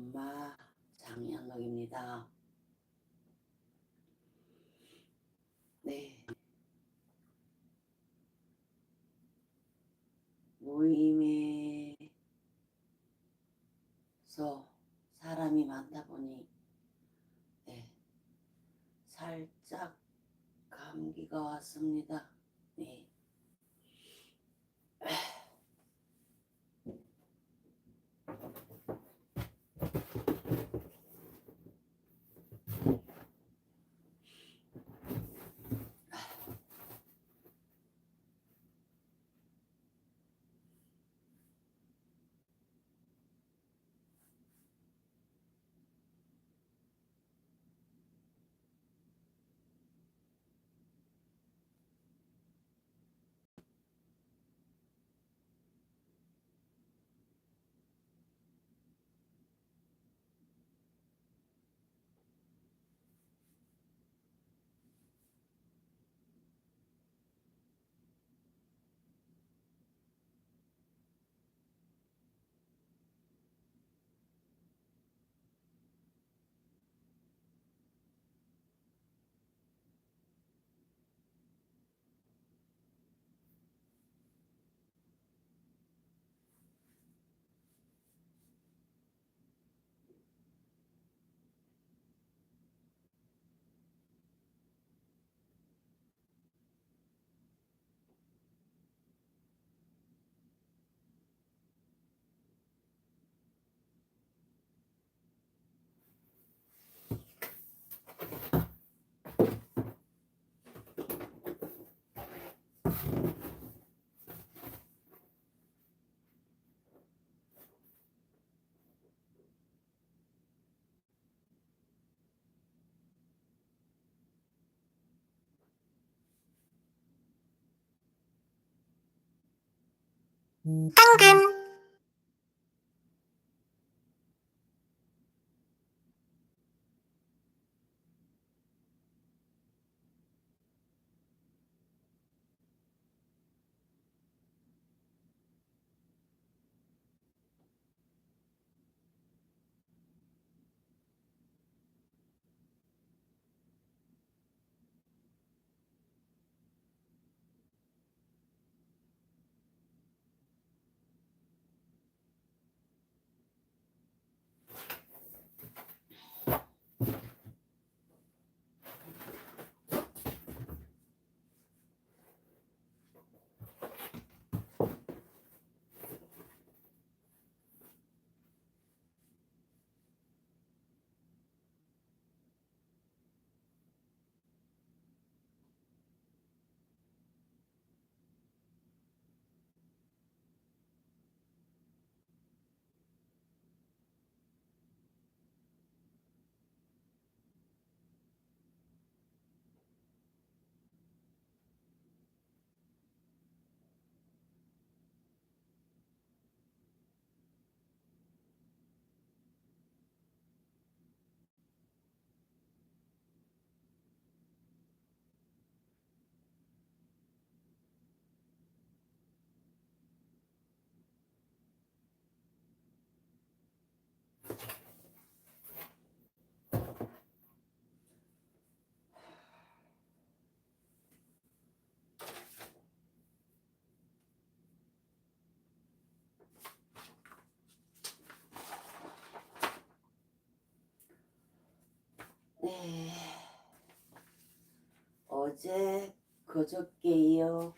엄마 장현옥입니다. 네, 모임에서 사람이 많다 보니 네, 살짝 감기가 왔습니다. 네. 당근 네, 어제 그저께 이어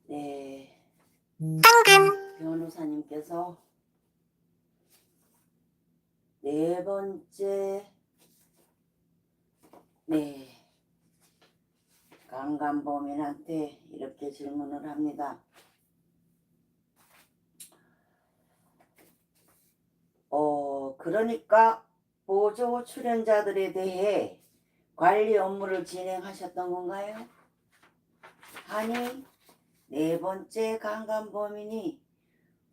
네, 당근 변호사님께서 네 번째 네, 강간범인한테 이렇게 질문을 합니다. 그러니까 보조 출연자들에 대해 관리 업무를 진행하셨던 건가요? 아니, 네 번째 강간범인이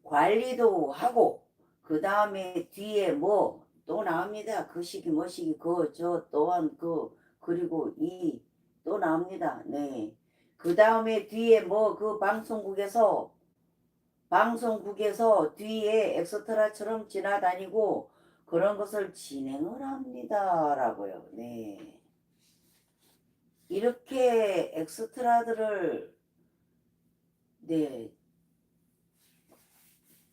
관리도 하고 그 다음에 뒤에 뭐 또 나옵니다. 그 시기 뭐 시기 그 저 또한 그리고 이 또 나옵니다. 네. 그 다음에 뒤에 뭐 그 방송국에서 방송국에서 뒤에 엑스트라처럼 지나다니고 그런 것을 진행을 합니다. 라고요. 네. 이렇게 엑스트라들을 네,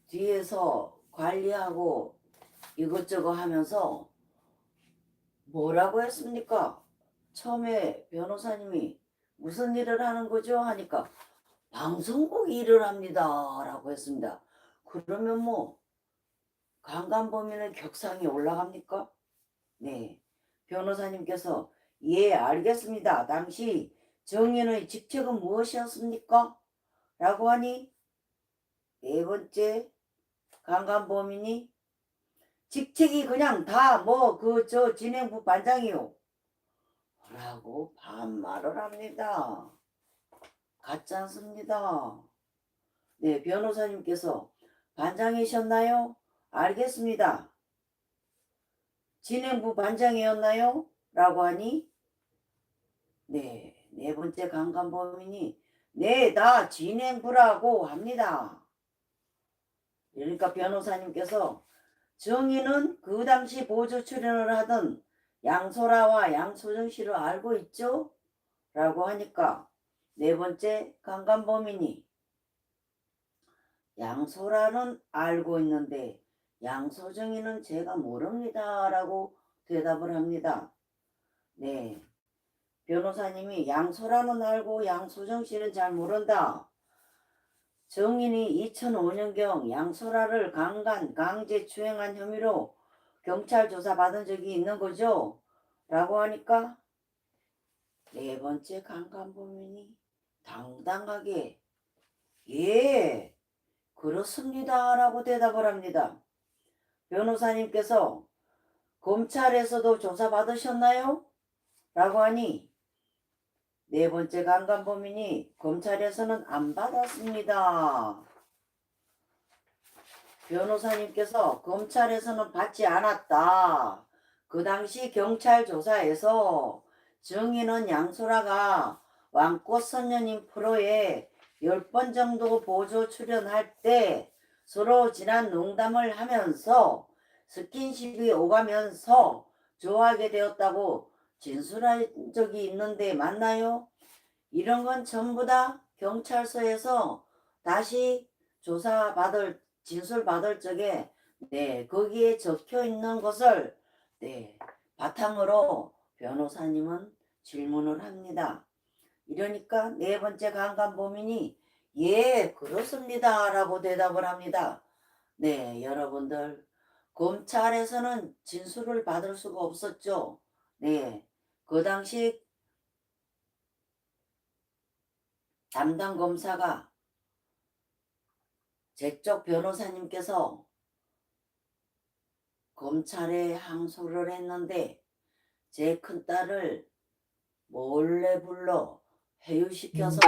뒤에서 관리하고 이것저것 하면서 뭐라고 했습니까? 처음에 변호사님이 무슨 일을 하는 거죠? 하니까 방송국 일을 합니다. 라고 했습니다. 그러면 뭐 강간범인의 격상이 올라갑니까? 네. 변호사님께서 예, 알겠습니다. 당시 정인의 직책은 무엇이었습니까? 라고 하니 네 번째 강간범인이 직책이 그냥 다 뭐 진행부 반장이요. 라고 반말을 합니다. 같지 않습니다. 네, 변호사님께서 반장이셨나요? 알겠습니다. 진행부 반장이었나요? 라고 하니 네 번째 강간범인이 네, 다 진행부라고 합니다. 그러니까 변호사님께서 정의는 그 당시 보조 출연을 하던 양소라와 양소정 씨를 알고 있죠? 라고 하니까 네 번째 강간범인이 양소라는 알고 있는데 양소정이는 제가 모릅니다. 라고 대답을 합니다. 네. 변호사님이 양소라는 알고 양소정 씨는 잘 모른다. 정인이 2005년경 양소라를 강제추행한 혐의로 경찰 조사 받은 적이 있는 거죠? 라고 하니까 네 번째 강간범인이 당당하게 예, 그렇습니다. 라고 대답을 합니다. 변호사님께서 검찰에서도 조사 받으셨나요? 라고 하니 네 번째 강간범인이 검찰에서는 안 받았습니다. 변호사님께서 검찰에서는 받지 않았다. 그 당시 경찰 조사에서 정인은 양소라가 왕꽃 선녀님 프로에 10번 정도 보조 출연할 때 서로 지난 농담을 하면서 스킨십이 오가면서 좋아하게 되었다고 진술한 적이 있는데 맞나요? 이런 건 전부 다 경찰서에서 다시 진술 받을 적에 거기에 적혀 있는 것을 바탕으로 변호사님은 질문을 합니다. 이러니까 네 번째 강간범인이 예, 그렇습니다. 라고 대답을 합니다. 네, 여러분들 검찰에서는 진술을 받을 수가 없었죠. 네, 그 당시 담당 검사가 제 쪽 변호사님께서 검찰에 항소를 했는데 제 큰딸을 몰래 불러 회유시켜서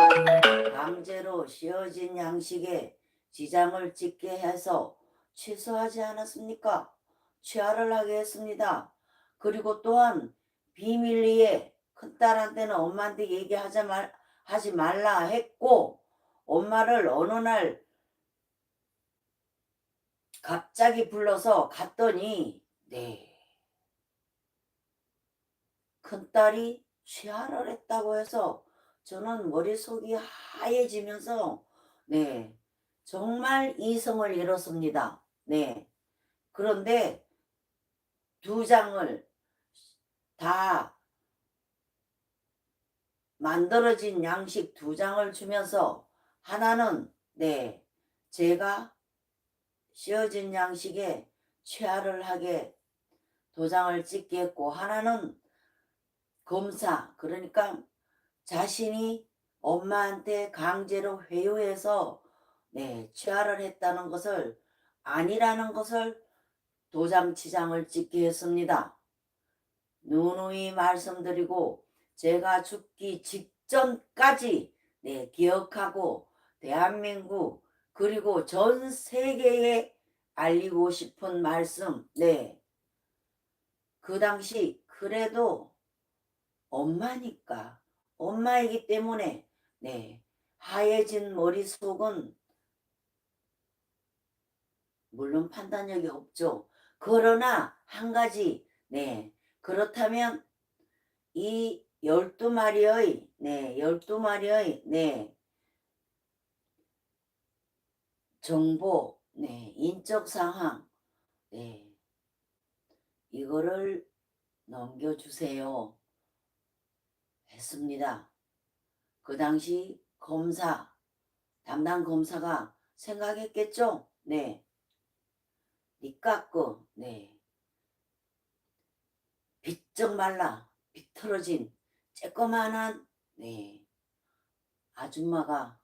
강제로 씌어진 양식에 지장을 찍게 해서 취소하지 않았습니까? 취하를 하게 했습니다. 그리고 또한 비밀리에 큰딸한테는 엄마한테 하지 말라 했고 엄마를 어느 날 갑자기 불러서 갔더니 큰딸이 취하를 했다고 해서 저는 머릿속이 하얘지면서 정말 이성을 잃었습니다. 그런데 두 장을 다 만들어진 양식 두 장을 주면서 하나는 제가 씌어진 양식에 취하를 하게 도장을 찍게 했고 하나는 검사 그러니까 자신이 엄마한테 강제로 회유해서 취하를 했다는 것을 아니라는 것을 도장치장을 찍게 했습니다. 누누이 말씀드리고 제가 죽기 직전까지 기억하고 대한민국 그리고 전 세계에 알리고 싶은 말씀 그 당시 그래도 엄마니까 엄마이기 때문에 하얘진 머릿속은 물론 판단력이 없죠. 그러나 한 가지, 그렇다면 이 12마리의, 12마리의, 정보, 인적 상황, 이거를 넘겨주세요 했습니다. 그 당시 담당 검사가 생각했겠죠? 니까 비쩍 말라 비틀어진 쬐꺼만한 아줌마가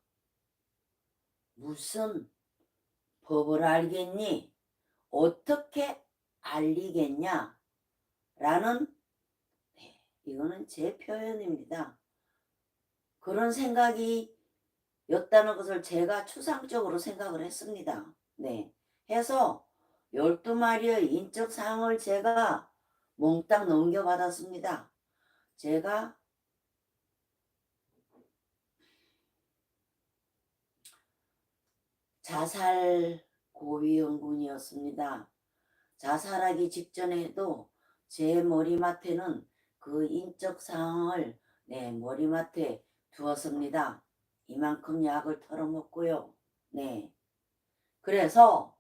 무슨 법을 알겠니? 어떻게 알리겠냐? 라는 이거는 제 표현입니다. 그런 생각이 였다는 것을 제가 추상적으로 생각을 했습니다. 해서 12마리의 인적 사항을 제가 몽땅 넘겨받았습니다. 제가 자살 고위험군이었습니다. 자살하기 직전에도 제 머리맡에는 그 인적 사항을 머리맡에 두었습니다. 이만큼 약을 털어먹고요. 그래서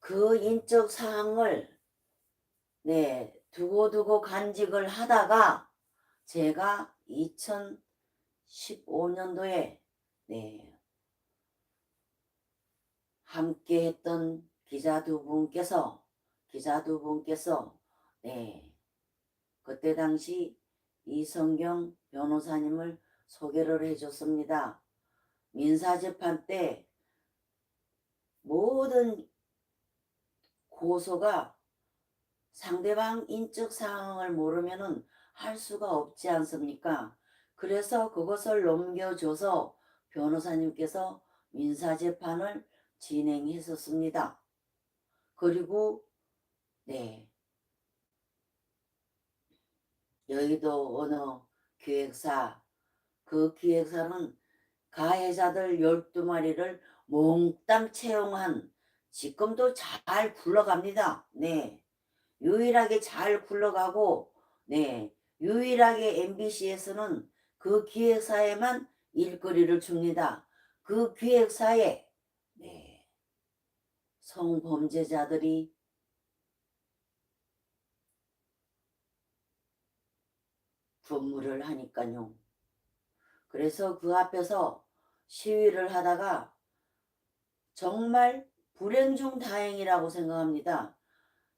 그 인적 사항을 두고두고 간직을 하다가 제가 2015년도에 함께 했던 기자 두 분께서 그때 당시 이성경 변호사님을 소개를 해줬습니다. 민사재판 때 모든 고소가 상대방 인적 상황을 모르면은 할 수가 없지 않습니까? 그래서 그것을 넘겨줘서 변호사님께서 민사재판을 진행했었습니다. 그리고 여의도 어느 기획사, 그 기획사는 가해자들 12마리를 몽땅 채용한, 지금도 잘 굴러갑니다. 유일하게 잘 굴러가고, 유일하게 MBC에서는 그 기획사에만 일거리를 줍니다. 그 기획사에 성범죄자들이 근무를 하니까요. 그래서 그 앞에서 시위를 하다가 정말 불행 중 다행이라고 생각합니다.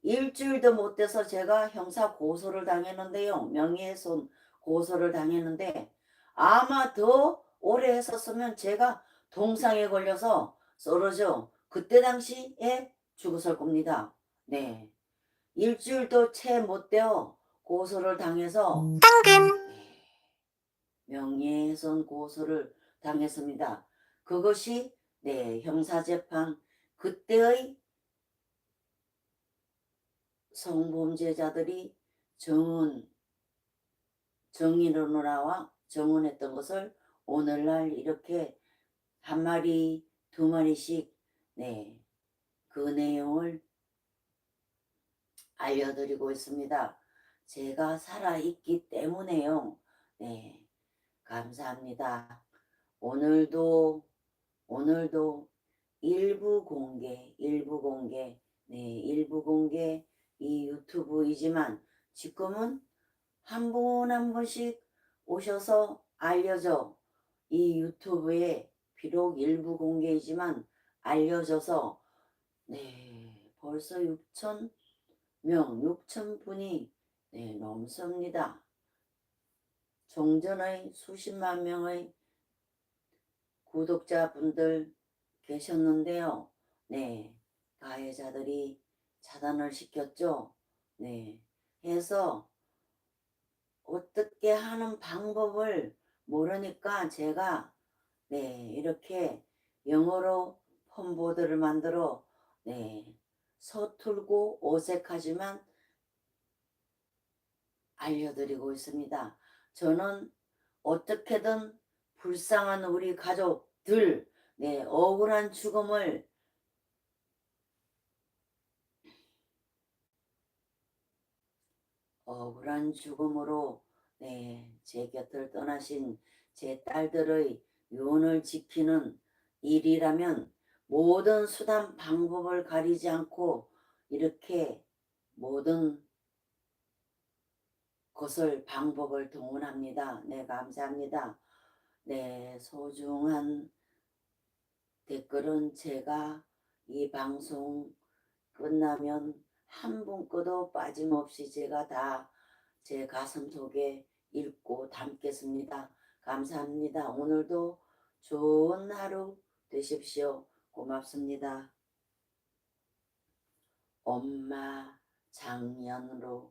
일주일도 못 돼서 제가 형사 고소를 당했는데요. 명예훼손 고소를 당했는데 아마 더 오래 했었으면 제가 동상에 걸려서 쓰러져 그때 당시에 죽었을 겁니다. 일주일도 채 못 되어 고소를 당해서 명예훼손 고소를 당했습니다. 그것이 형사재판 그때의 성범죄자들이 정인으로 나와 정언했던 것을 오늘날 이렇게 한 마리 두 마리씩 그 내용을 알려드리고 있습니다. 제가 살아있기 때문에요. 감사합니다. 오늘도 일부 공개 이 유튜브이지만 지금은 한 분 한 분씩 오셔서 알려져 이 유튜브에 비록 일부 공개이지만 알려져서 벌써 6,000분이 넘습니다. 종전의 수십만 명의 구독자분들 계셨는데요. 가해자들이 차단을 시켰죠. 해서 어떻게 하는 방법을 모르니까 제가 이렇게 영어로 폰보드를 만들어 서툴고 어색하지만 알려드리고 있습니다. 저는 어떻게든 불쌍한 우리 가족들 억울한 죽음을 억울한 죽음으로 제 곁을 떠나신 제 딸들의 유언을 지키는 일이라면 모든 수단 방법을 가리지 않고 이렇게 모든 것을 방법을 동원합니다. 네, 감사합니다. 네, 소중한 댓글은 제가 이 방송 끝나면 한 분께도 빠짐없이 제가 다 제 가슴 속에 읽고 담겠습니다. 감사합니다. 오늘도 좋은 하루 되십시오. 고맙습니다. 엄마 장연로입니다.